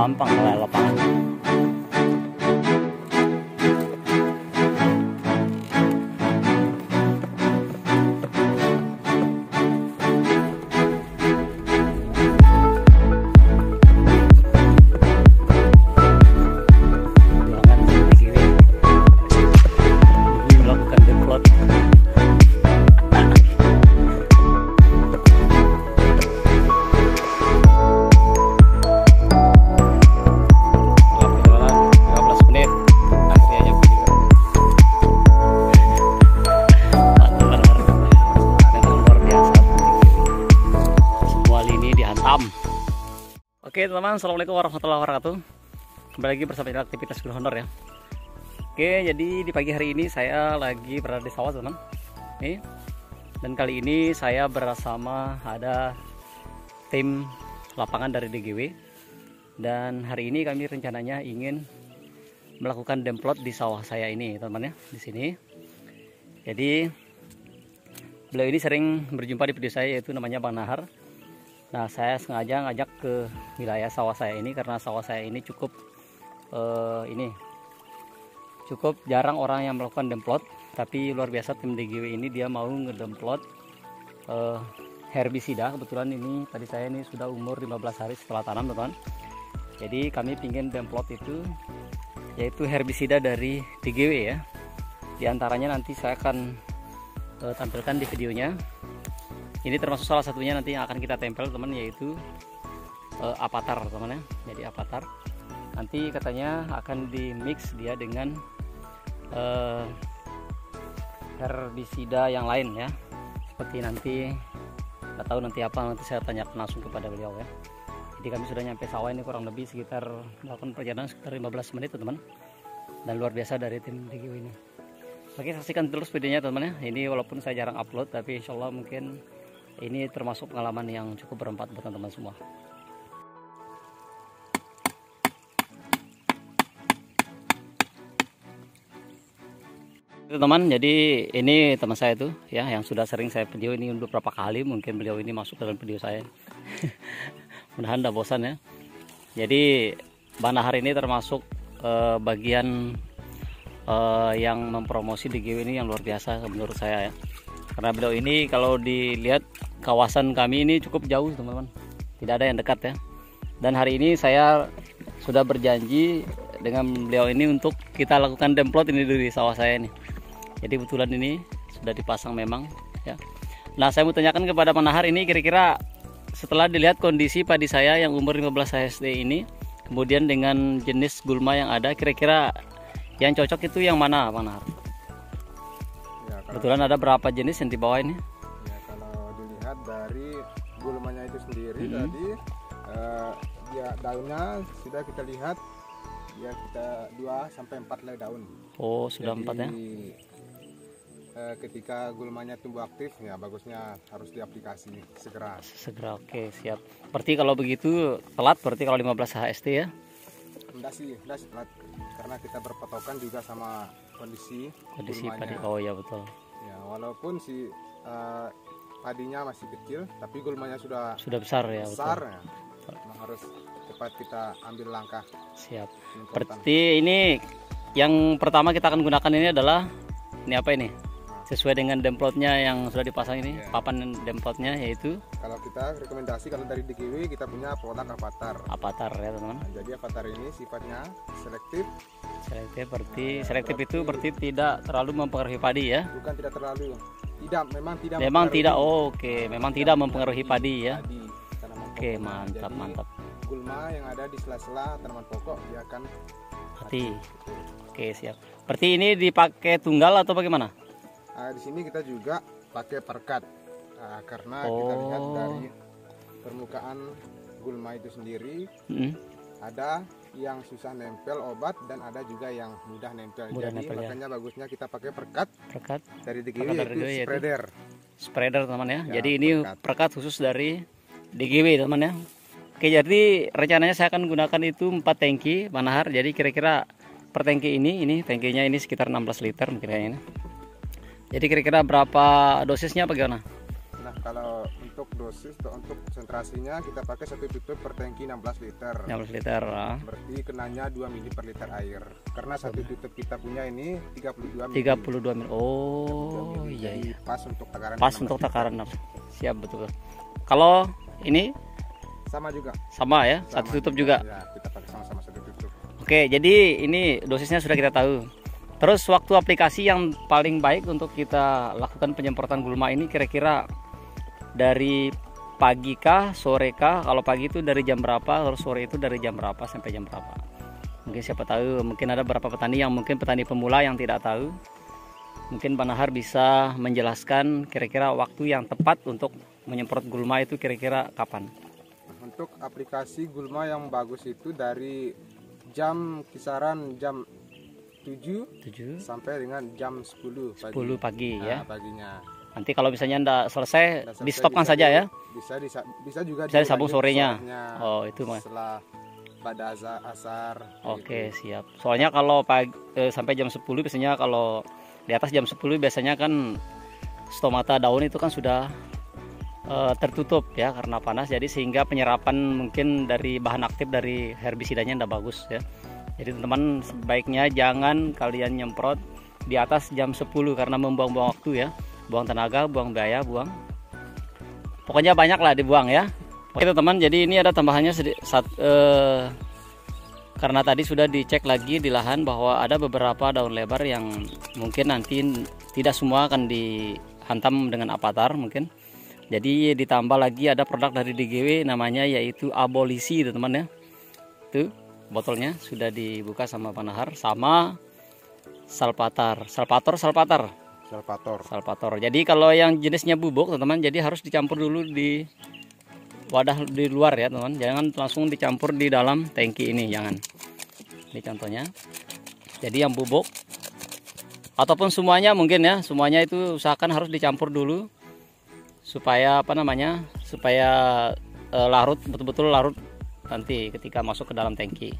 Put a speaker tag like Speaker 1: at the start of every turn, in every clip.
Speaker 1: gampang lah lapangan. Oke teman-teman, assalamualaikum warahmatullahi wabarakatuh. Kembali lagi bersama aktivitas Guru Honor ya. Oke, jadi di pagi hari ini saya lagi berada di sawah teman. Nih. Dan kali ini saya bersama ada tim lapangan dari DGW. Dan hari ini kami rencananya ingin melakukan demplot di sawah saya ini teman-teman ya, di sini. Jadi beliau ini sering berjumpa di video saya, yaitu namanya Bang Nahar. Nah, saya sengaja ngajak ke wilayah sawah saya ini karena sawah saya ini cukup cukup jarang orang yang melakukan demplot, tapi luar biasa tim DGW ini dia mau ngedemplot herbisida. Kebetulan ini tadi saya ini sudah umur 15 hari setelah tanam teman-teman. Jadi kami pingin demplot itu yaitu herbisida dari DGW ya. Di antaranya nanti saya akan tampilkan di videonya. Ini termasuk salah satunya nanti yang akan kita tempel teman, yaitu Avatar teman ya. Jadi Avatar nanti katanya akan di mix dia dengan herbisida yang lain ya. Seperti nanti nggak tahu nanti apa, nanti saya tanyakan langsung kepada beliau ya. Jadi kami sudah nyampe sawah ini kurang lebih sekitar melakukan perjalanan sekitar 15 menit teman. Dan luar biasa dari tim DGW ini. Oke, saksikan terus videonya teman ya. Ini walaupun saya jarang upload, tapi insya Allah mungkin ini termasuk pengalaman yang cukup bermanfaat buat teman-teman semua. Teman, jadi ini teman saya itu ya, yang sudah sering saya video ini untuk beberapa kali, mungkin beliau ini masuk dalam video saya. Mudah-mudahan tidak bosan ya. Jadi Bang Nahar ini termasuk bagian yang mempromosi DGW ini yang luar biasa menurut saya ya. Karena beliau ini kalau dilihat kawasan kami ini cukup jauh teman-teman, tidak ada yang dekat ya. Dan hari ini saya sudah berjanji dengan beliau ini untuk kita lakukan demplot ini di sawah saya ini. Jadi kebetulan ini sudah dipasang memang ya. Nah, saya mau tanyakan kepada Bang Nahar ini, kira-kira setelah dilihat kondisi padi saya yang umur 15 HSD ini, kemudian dengan jenis gulma yang ada, kira-kira yang cocok itu yang mana Bang Nahar? Ya, kebetulan ada berapa jenis yang di bawah ini?
Speaker 2: Ya, kalau dilihat dari gulmanya itu sendiri tadi ya daunnya sudah kita lihat ya, kita 2 sampai 4 helai daun.
Speaker 1: Oh, sudah. Jadi, 4 ya.
Speaker 2: Ketika gulmanya tumbuh aktif ya bagusnya harus diaplikasi segera.
Speaker 1: Oke, siap. Berarti kalau begitu telat berarti kalau 15 HST ya?
Speaker 2: Enggak sih telat. Karena kita berpatokan juga sama kondisi
Speaker 1: padi. Oh ya betul.
Speaker 2: Ya, walaupun si padinya masih kecil, tapi gulmanya sudah
Speaker 1: besar ya.
Speaker 2: Besar
Speaker 1: betul.
Speaker 2: Ya. Memang harus cepat kita ambil langkah.
Speaker 1: Siap. Berarti ini yang pertama kita akan gunakan ini adalah ini apa ini? Sesuai dengan demplotnya yang sudah dipasang ini, ya. Papan demplotnya yaitu,
Speaker 2: kalau kita rekomendasi kalau dari DGW kita punya produk Avatar
Speaker 1: ya teman-teman.
Speaker 2: Nah, jadi Avatar ini sifatnya selektif
Speaker 1: berarti selektif itu berarti tidak terlalu mempengaruhi padi ya?
Speaker 2: Bukan tidak terlalu, tidak
Speaker 1: memang tidak mempengaruhi padi ya. Oke, mantap.
Speaker 2: Gulma yang ada di sela-sela tanaman pokok dia akan
Speaker 1: mati. Oke, siap. Berarti ini dipakai tunggal atau bagaimana?
Speaker 2: Di sini kita juga pakai perkat karena kita lihat dari permukaan gulma itu sendiri ada yang susah nempel obat dan ada juga yang mudah nempel. Jadi makanya bagusnya kita pakai perkat dari DGW yaitu
Speaker 1: spreader teman ya. Jadi ini perkat khusus dari DGW teman ya. Oke, jadi rencananya saya akan gunakan itu 4 tangki Bang Nahar. Jadi kira-kira per tangki ini tangkinya ini sekitar 16 liter mungkin kayaknya. Jadi kira-kira berapa dosisnya bagaimana?
Speaker 2: Nah, kalau untuk untuk dosis untuk konsentrasinya kita pakai satu tutup per tangki 16 liter.
Speaker 1: 16 liter.
Speaker 2: Berarti kenanya 2 mili per liter air. Karena satu tutup kita punya ini 32 mili.
Speaker 1: 32 mili. Oh,
Speaker 2: 32 mili.
Speaker 1: iya.
Speaker 2: Jadi pas untuk takaran.
Speaker 1: Pas untuk takaran. Siap, betul. Kalau ini
Speaker 2: sama juga.
Speaker 1: Sama ya,
Speaker 2: Sama
Speaker 1: satu tutup juga.
Speaker 2: Ya, kita pakai sama-sama satu tutup.
Speaker 1: Oke, jadi ini dosisnya sudah kita tahu. Terus waktu aplikasi yang paling baik untuk kita lakukan penyemprotan gulma ini kira-kira dari pagi kah, sore kah? Kalau pagi itu dari jam berapa, terus sore itu dari jam berapa sampai jam berapa? Mungkin siapa tahu, mungkin ada beberapa petani yang mungkin petani pemula yang tidak tahu. Mungkin Pak Nahar bisa menjelaskan kira-kira waktu yang tepat untuk menyemprot gulma itu kira-kira kapan?
Speaker 2: Untuk aplikasi gulma yang bagus itu dari jam kisaran jam 7 sampai dengan jam 10 pagi.
Speaker 1: 10 pagi ya.
Speaker 2: Paginya.
Speaker 1: Nanti kalau misalnya Anda selesai di stopkan saja ya.
Speaker 2: Bisa juga
Speaker 1: disambung sorenya. Oh, itu mah.
Speaker 2: Setelah pada asar.
Speaker 1: Oke,
Speaker 2: gitu.
Speaker 1: siap. Soalnya kalau pagi sampai jam 10 biasanya, kalau di atas jam 10 biasanya kan stomata daun itu kan sudah tertutup ya karena panas, jadi sehingga penyerapan mungkin dari bahan aktif dari herbisidanya tidak bagus ya. Jadi teman-teman sebaiknya jangan kalian nyemprot di atas jam 10 karena membuang-buang waktu ya, buang tenaga, buang biaya, pokoknya banyak lah dibuang ya. Oke teman-teman, jadi ini ada tambahannya karena tadi sudah dicek lagi di lahan bahwa ada beberapa daun lebar yang mungkin nanti tidak semua akan dihantam dengan avatar mungkin. Jadi ditambah lagi ada produk dari DGW namanya yaitu abolisi teman-teman ya. Tuh botolnya sudah dibuka sama Pak Nahar, sama salpator. Jadi kalau yang jenisnya bubuk teman-teman, jadi harus dicampur dulu di wadah di luar ya teman, jangan langsung dicampur di dalam tangki ini, jangan. Ini contohnya. Jadi yang bubuk ataupun semuanya mungkin ya, semuanya itu usahakan harus dicampur dulu supaya supaya larut, betul-betul larut nanti ketika masuk ke dalam tangki.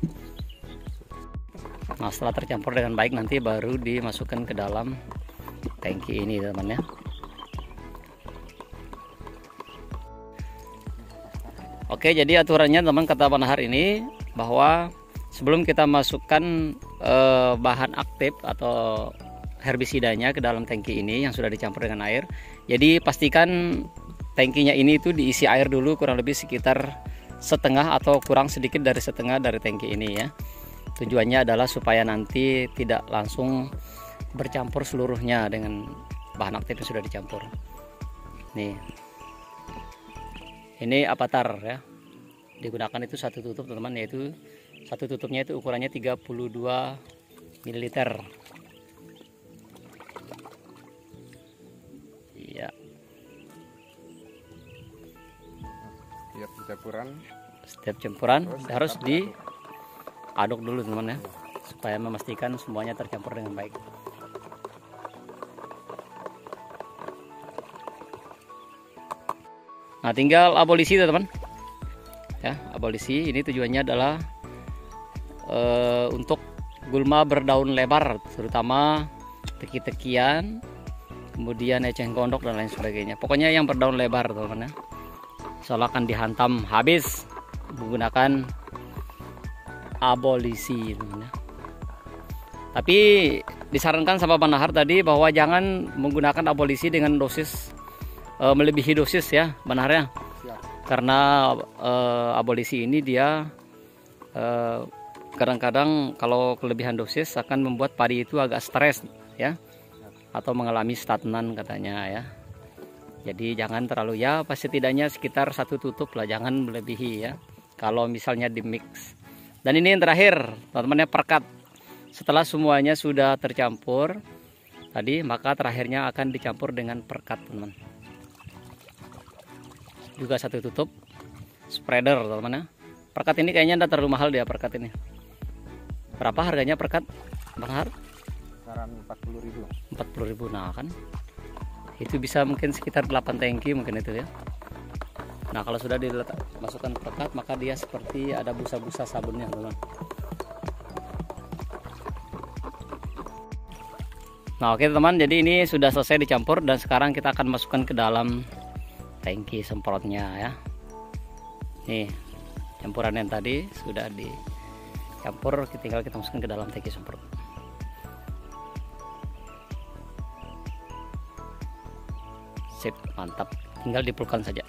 Speaker 1: Nah setelah tercampur dengan baik nanti baru dimasukkan ke dalam tangki ini teman ya. Oke, jadi aturannya teman kata Pak Nahar ini bahwa sebelum kita masukkan bahan aktif atau herbisidanya ke dalam tangki ini yang sudah dicampur dengan air, jadi pastikan tangkinya ini itu diisi air dulu kurang lebih sekitar setengah atau kurang sedikit dari setengah dari tangki ini ya. Tujuannya adalah supaya nanti tidak langsung bercampur seluruhnya dengan bahan aktif yang sudah dicampur. Nih, ini avatar ya, digunakan itu satu tutup teman-teman, yaitu satu tutupnya itu ukurannya 32 ml. Iya. Setiap campuran harus diaduk dulu teman ya, supaya memastikan semuanya tercampur dengan baik. Nah tinggal abolisi teman ya. Abolisi ini tujuannya adalah untuk gulma berdaun lebar, terutama teki-tekian, kemudian eceng gondok dan lain sebagainya. Pokoknya yang berdaun lebar teman ya, soalnya akan dihantam habis menggunakan abolisi teman ya. Tapi disarankan sama Pak Nahar tadi bahwa jangan menggunakan abolisi dengan dosis melebihi dosis ya Pak Nahar ya. Karena abolisi ini dia kadang-kadang kalau kelebihan dosis akan membuat padi itu agak stres ya, atau mengalami stagnan katanya ya. Jadi jangan terlalu, ya pasti tidaknya sekitar satu tutup lah, jangan melebihi ya kalau misalnya di mix. Dan ini yang terakhir teman-teman ya, perkat. Setelah semuanya sudah tercampur tadi, maka terakhirnya akan dicampur dengan perkat teman-teman. Juga satu tutup spreader teman-teman ya. Perkat ini kayaknya tidak terlalu mahal dia, perkat ini. Berapa harganya perkat Bang Har?
Speaker 2: Kisaran 40.000.
Speaker 1: 40.000. Nah kan itu bisa mungkin sekitar 8 tangki mungkin itu ya. Nah kalau sudah dimasukkan perkat, maka dia seperti ada busa-busa sabunnya teman. Nah oke teman, jadi ini sudah selesai dicampur dan sekarang kita akan masukkan ke dalam tangki semprotnya ya. Nih campuran yang tadi sudah dicampur, tinggal kita masukkan ke dalam tangki semprot. Sip, mantap, tinggal dipulkan saja.